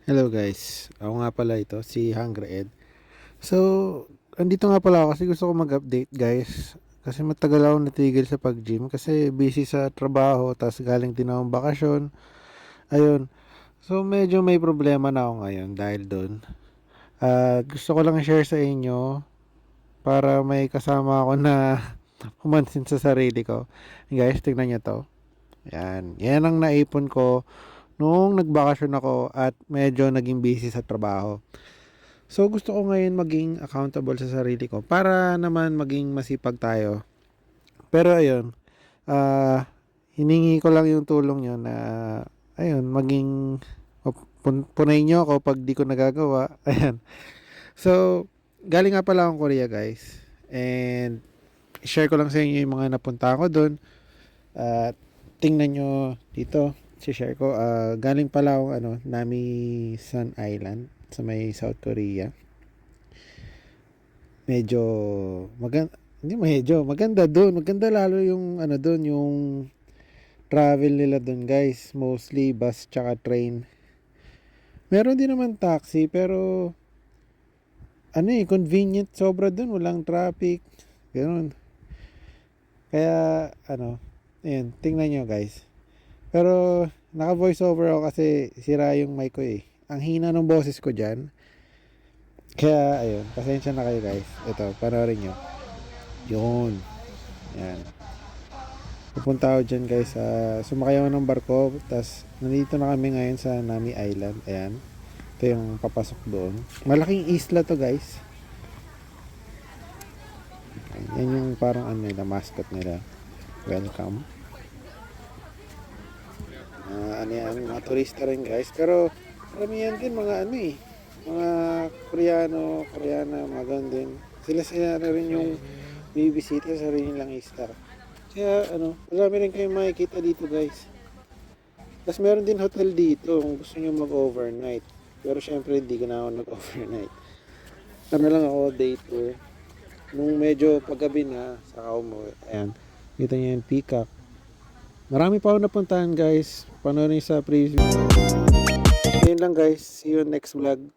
Hello guys, ako nga pala ito, si Hungry Ed. So, andito nga pala ako kasi gusto ko mag-update guys. Kasi matagal ako natigil sa pag-gym kasi busy sa trabaho, tapos galing din akong bakasyon. Ayun. So, medyo may problema na ako ngayon dahil doon. Gusto ko lang share sa inyo para may kasama ako na humansin sa sarili ko. Guys, tignan nyo to. Yan. Yan ang naipon ko noong nagbakasyon ako at medyo naging busy sa trabaho. So gusto ko ngayon maging accountable sa sarili ko para naman maging masipag tayo. Pero ayun, hiningi ko lang yung tulong nyo na ayun, maging punay nyo ako pag di ko nagagawa. Ayan. So, galing nga pala akong Korea guys. And share ko lang sa inyo yung mga napunta ko doon. At tingnan nyo dito, share ko. Galing pala akong Namisan Island sa may South Korea. Medyo maganda doon. Maganda lalo yung doon, yung travel nila doon, guys. Mostly bus tsaka train. Meron din naman taxi pero convenient sobra doon, walang traffic. Ganoon. Kaya ayan, tingnan nyo guys. Pero naka voice over ako kasi sira yung mic ko eh. Ang hina ng boses ko dyan. Kaya ayun, pasensya na kayo guys. Ito, panoorin nyo. Yun. Yan. Pupunta ako dyan guys. Sumakay ako ng barko. Tapos nandito na kami ngayon sa Nami Island. Ayan. Ito yung papasok doon. Malaking isla to guys. Yan yung parang nila, mascot nila. Welcome. Mga turista rin guys. Pero maramihan din mga mga Koreana, mga ganun din. Sila na rin yung bibisita sa rin lang isla. Kaya marami rin kayong makikita dito guys. Tapos meron din hotel dito kung gusto nyo mag-overnight. Pero syempre hindi ko na ako nag-overnight. Lang ako day tour. Nung medyo paggabi na, saka umuwi. Ayan. Kita nyo yung peacock. Marami pa ako napuntahan guys. Panoorin sa preview. Ayun lang guys. See you next vlog.